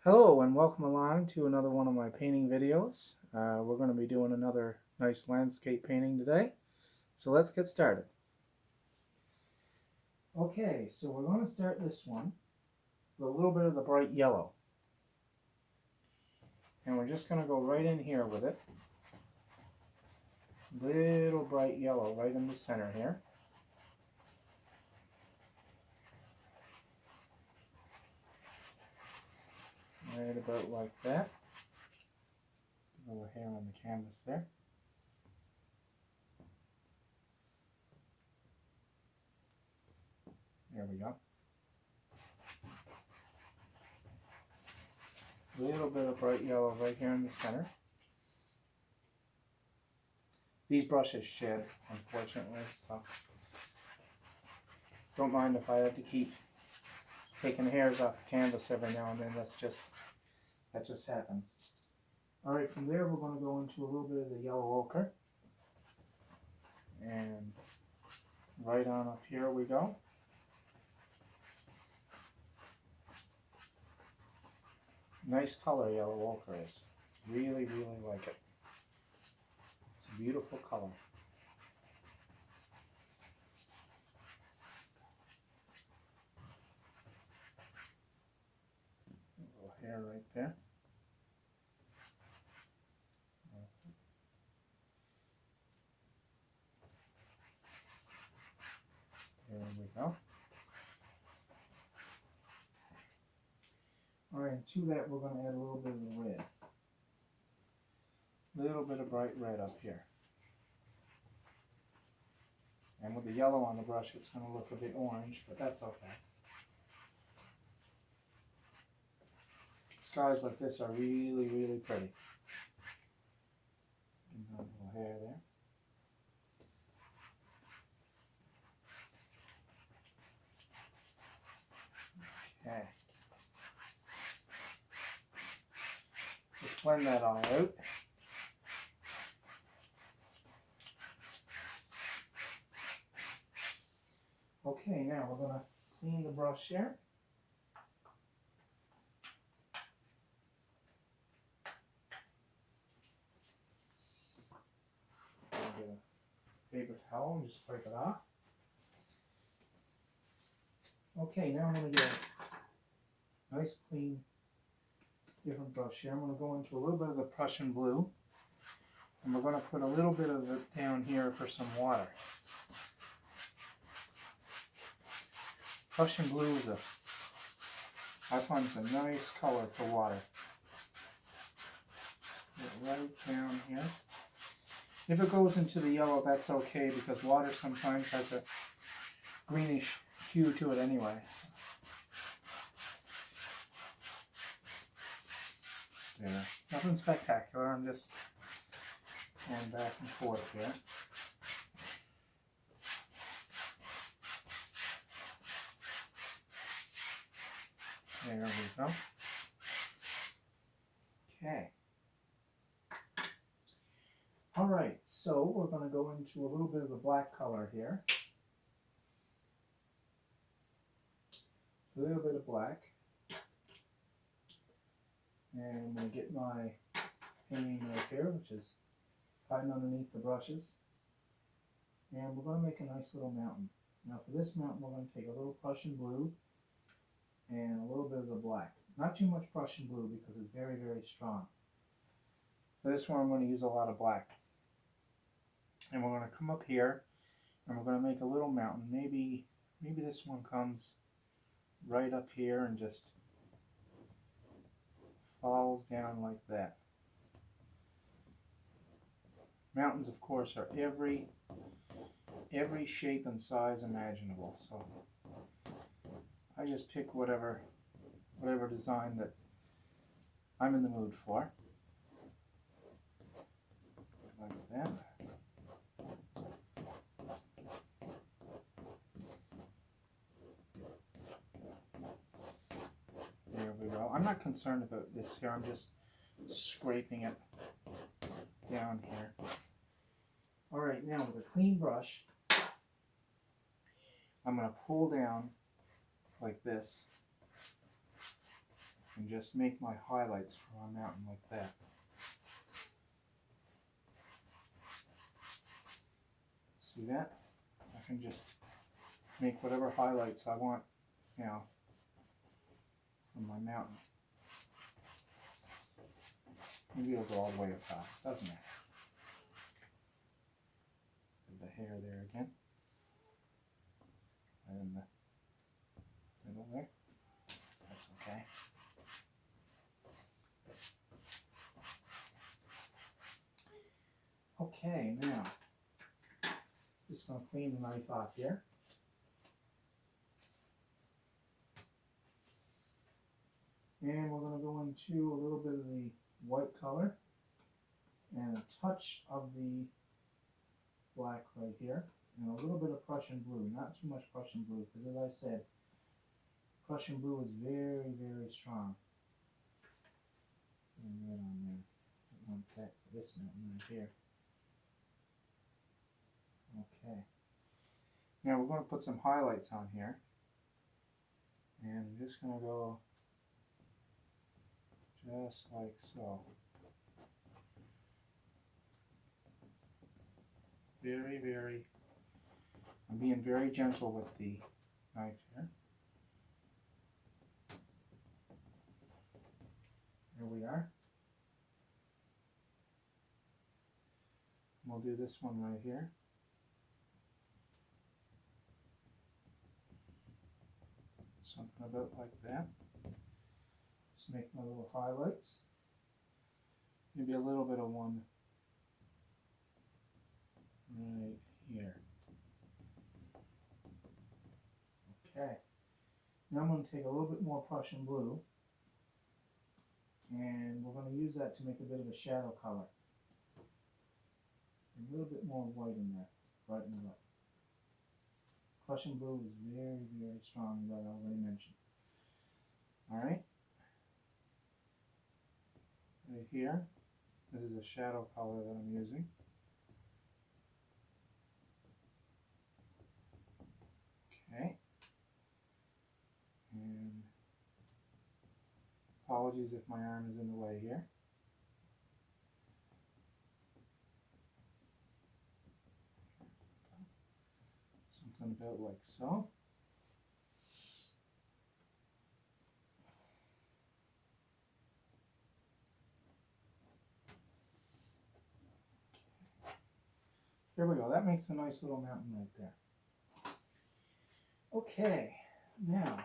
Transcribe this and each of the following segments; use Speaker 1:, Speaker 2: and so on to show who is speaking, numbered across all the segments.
Speaker 1: Hello and welcome along to another one of my painting videos. We're going to be doing another nice landscape painting today. So let's get started. Okay, so we're going to start this one with a little bit of the bright yellow. And we're just going to go right in here with it. Little bright yellow right in the center here. Right about like that. A little hair on the canvas there. There we go. A little bit of bright yellow right here in the center. These brushes shed, unfortunately, so don't mind if I have to keep taking hairs off the canvas every now and then. That just happens. All right, from there we're going to go into a little bit of the yellow ochre, and right on up here we go. Nice color yellow ochre is. Really, really like it. It's a beautiful color. A little hair right there. There we go. All right, and to that we're going to add a little bit of the red. A little bit of bright red up here. And with the yellow on the brush, it's going to look a bit orange, but that's okay. Skies like this are really, really pretty. And a little hair there. Okay. Just blend that all out. Okay, now we're going to clean the brush here. Get a paper towel and just wipe it off. Okay, now I'm going to get a nice clean different brush here. I'm going to go into a little bit of the Prussian blue, and we're going to put a little bit of it down here for some water. Prussian blue is I find it's a nice color for water. Get right down here. If it goes into the yellow, that's okay, because water sometimes has a greenish hue to it anyway. There. Nothing spectacular, I'm just going back and forth here. There we go. Okay. All right, so we're going to go into a little bit of the black color here. A little bit of black. And I'm going to get my painting right here, which is hiding underneath the brushes. And we're going to make a nice little mountain. Now for this mountain, we're going to take a little Prussian blue and a little bit of the black. Not too much Prussian blue because it's very, very strong. For this one, I'm going to use a lot of black. And we're going to come up here and we're going to make a little mountain. Maybe this one comes right up here and just falls down like that. Mountains, of course, are every shape and size imaginable. So I just pick whatever design that I'm in the mood for. Like that. There we go. I'm not concerned about this here. I'm just scraping it down here. All right, now with a clean brush, I'm going to pull down like this and just make my highlights for my mountain like that. See that? I can just make whatever highlights I want now from my mountain. Maybe it'll go all the way across, doesn't it? The hair there again. Right in the middle there. That's okay. Okay, now, just going to clean the knife off here. And we're going to go into a little bit of the white color and a touch of the black right here, and a little bit of Prussian blue, not too much Prussian blue, because as I said, Prussian blue is very, very strong. And red on there. I want that for this mountain right here. Okay. Now we're going to put some highlights on here, and I'm just going to go just like so. Very, very, I'm being very gentle with the knife here. Here we are. We'll do this one right here. Something about like that. Just make my little highlights. Maybe a little bit of one right here. Okay. Now I'm going to take a little bit more Prussian blue, and we're going to use that to make a bit of a shadow color. A little bit more white in there, brighten it up. Prussian blue is very, very strong, as I already mentioned. Alright. Right here, this is a shadow color that I'm using. Okay. And apologies if my arm is in the way here. Something about like so. There we go. That makes a nice little mountain right there. Okay, now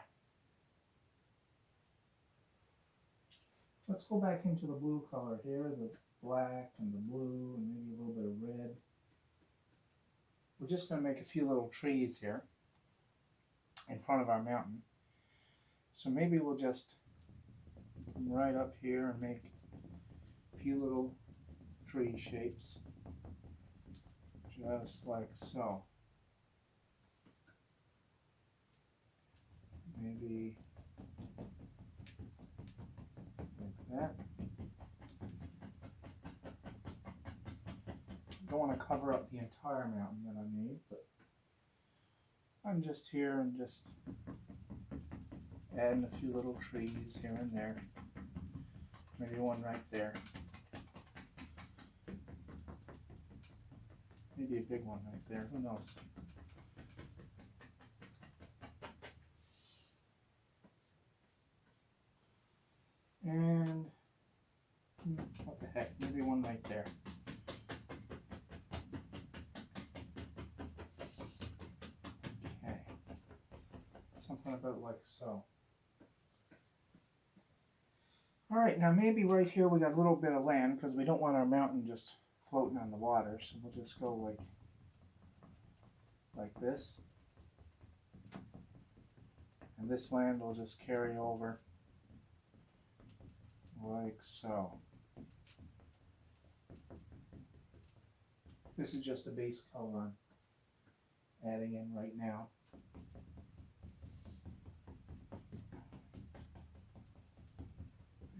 Speaker 1: let's go back into the blue color here, the black and the blue and maybe a little bit of red. We're just going to make a few little trees here in front of our mountain. So maybe we'll just come right up here and make a few little tree shapes, just like so. Maybe like that. Don't want to cover up the entire mountain that I made, but I'm just here and just adding a few little trees here and there. Maybe one right there. Maybe a big one right there, who knows. And what the heck, maybe one right there. Okay, something about like so. Alright, now maybe right here we got a little bit of land because we don't want our mountain just floating on the water, so we'll just go like this. And this land will just carry over like so. This is just a base color I'm adding in right now.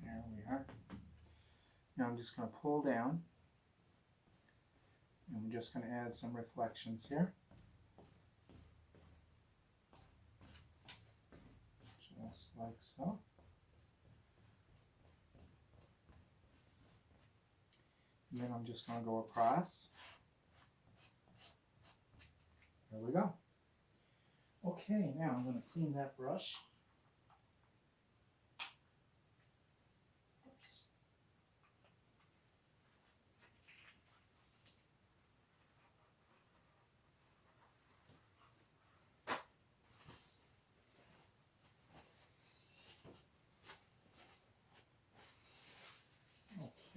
Speaker 1: There we are. Now I'm just going to pull down, and I'm just going to add some reflections here. Just like so. And then I'm just going to go across. There we go. Okay, now I'm going to clean that brush. Oops.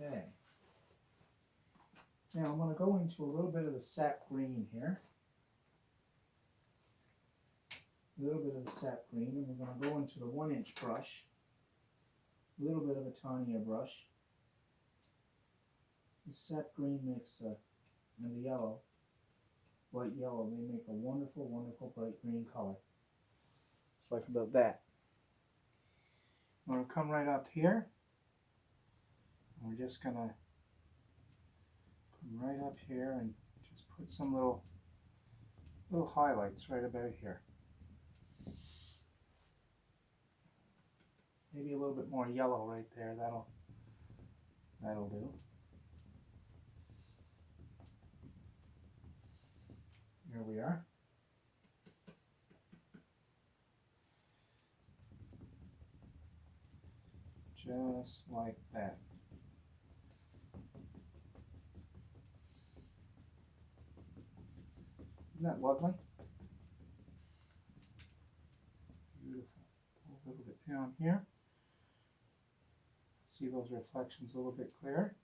Speaker 1: Okay. Now I'm going to go into a little bit of the sap green here. A little bit of the sap green, and we're going to go into the 1-inch brush. A little bit of a tinier brush. The sap green makes and the yellow, bright yellow, they make a wonderful, wonderful bright green color. It's like about that. I'm going to come right up here. We're just going to come right up here and just put some little highlights right about here. Maybe a little bit more yellow right there. That'll do. Here we are. Just like that. Isn't that lovely? Beautiful. A little bit down here. See those reflections a little bit clearer.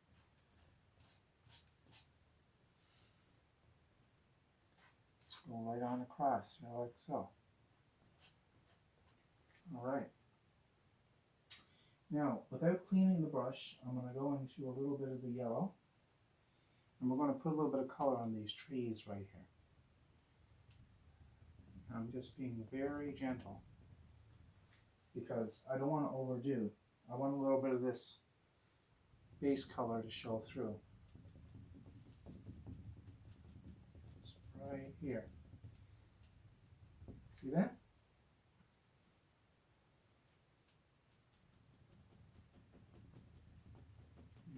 Speaker 1: Just go right on across, like so. All right. Now, without cleaning the brush, I'm going to go into a little bit of the yellow. And we're going to put a little bit of color on these trees right here. I'm just being very gentle because I don't want to overdo. I want a little bit of this base color to show through. Just right here. See that?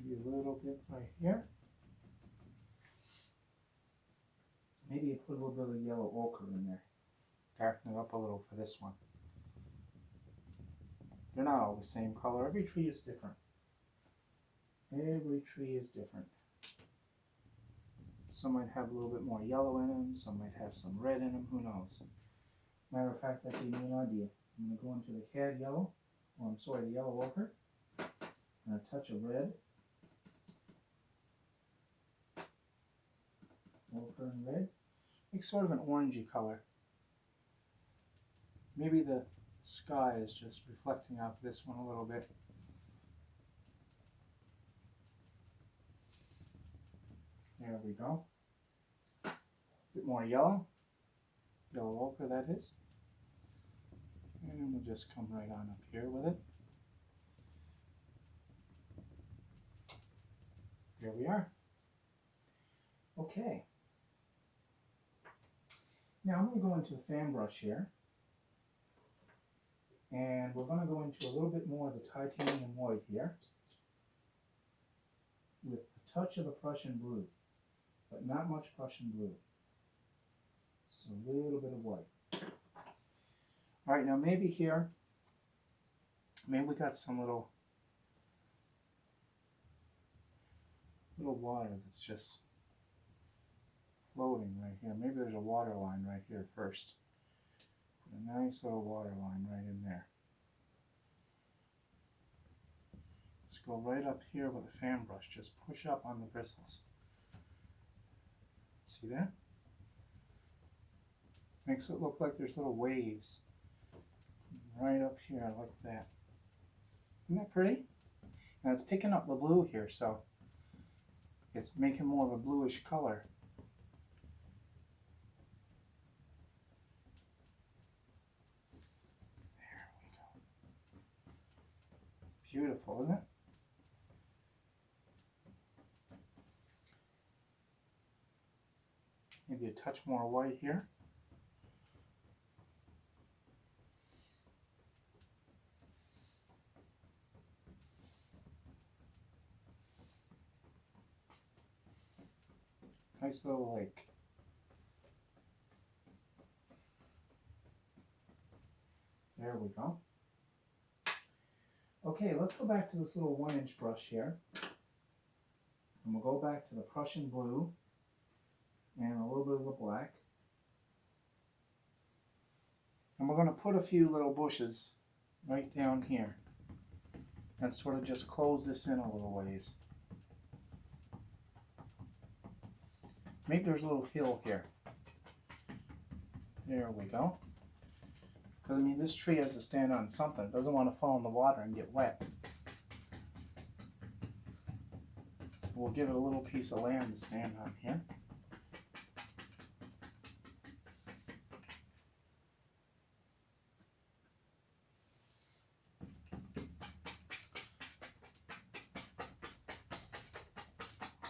Speaker 1: Maybe a little bit right here. Maybe you put a little bit of yellow ochre in there. Darken it up a little for this one. They're not all the same color. Every tree is different. Every tree is different. Some might have a little bit more yellow in them. Some might have some red in them. Who knows? Matter of fact, that gave me an idea. I'm going to go into the cad yellow. Oh, I'm sorry, the yellow ochre. And a touch of red. Ochre and red. Makes sort of an orangey color. Maybe the sky is just reflecting off this one a little bit. There we go. A bit more yellow. Yellow ochre, that is. And we'll just come right on up here with it. There we are. Okay. Now I'm going to go into the fan brush here. And we're going to go into a little bit more of the titanium white here. With a touch of the Prussian blue. But not much Prussian blue. So a little bit of white. Alright, now maybe here, maybe we got some little water that's just floating right here. Maybe there's a water line right here first. Put a nice little water line right in there. Just go right up here with a fan brush. Just push up on the bristles. See that? Makes it look like there's little waves right up here like that. Isn't that pretty? Now it's picking up the blue here, so it's making more of a bluish color. There we go. Beautiful, isn't it? Maybe a touch more white here. Nice little lake. There we go. Okay, let's go back to this little 1-inch brush here. And we'll go back to the Prussian blue and a little bit of the black. And we're going to put a few little bushes right down here and sort of just close this in a little ways. Maybe there's a little hill here. There we go. Because, I mean, this tree has to stand on something. It doesn't want to fall in the water and get wet. So we'll give it a little piece of land to stand on here.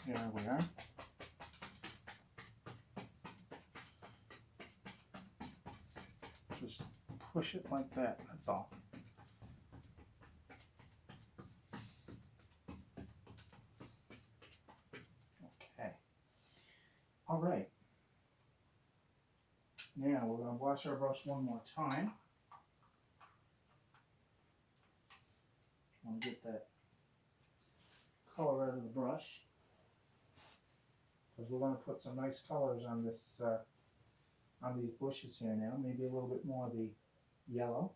Speaker 1: There we are. Just push it like that, that's all. Okay. All right. Now we're going to wash our brush one more time. I'll get that color out of the brush, because we're going to put some nice colors on this on these bushes here now. Maybe a little bit more of the yellow.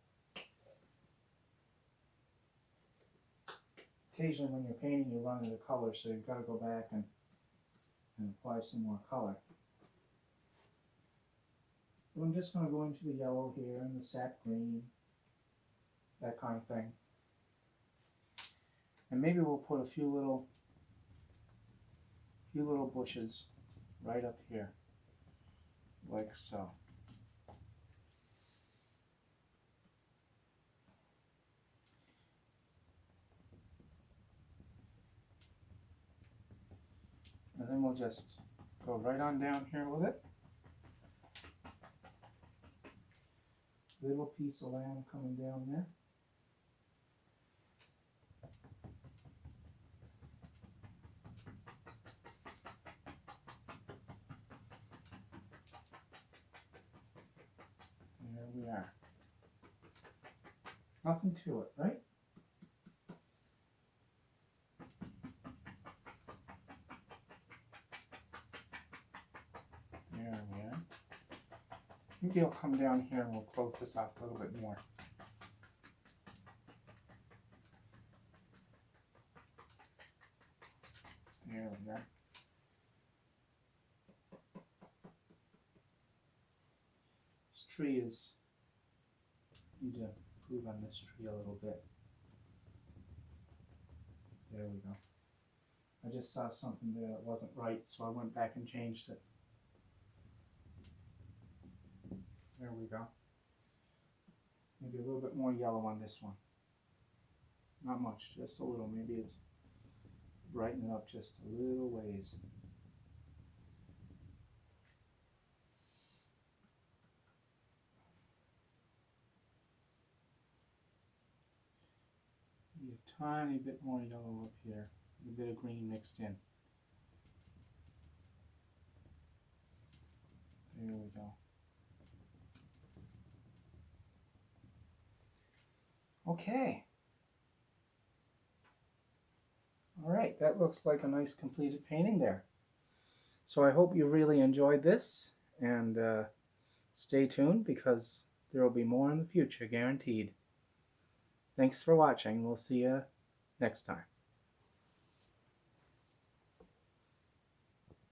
Speaker 1: Occasionally when you're painting you run out of color, so you've got to go back and apply some more color. But I'm just going to go into the yellow here and the sap green, that kind of thing. And maybe we'll put a few little bushes right up here, like so. And then we'll just go right on down here with it. Little piece of land coming down there. There we are. Nothing to it, right? There we are. Maybe I'll come down here and we'll close this off a little bit more. There we are. This tree is, need to improve on this tree a little bit. There we go. I just saw something there that wasn't right, so I went back and changed it. There we go. Maybe a little bit more yellow on this one. Not much, just a little. Maybe it's brighten it up just a little ways. Maybe a tiny bit more yellow up here. A bit of green mixed in. There we go. Okay. All right, that looks like a nice completed painting there. So I hope you really enjoyed this, and stay tuned because there will be more in the future, guaranteed. Thanks for watching. We'll see you next time.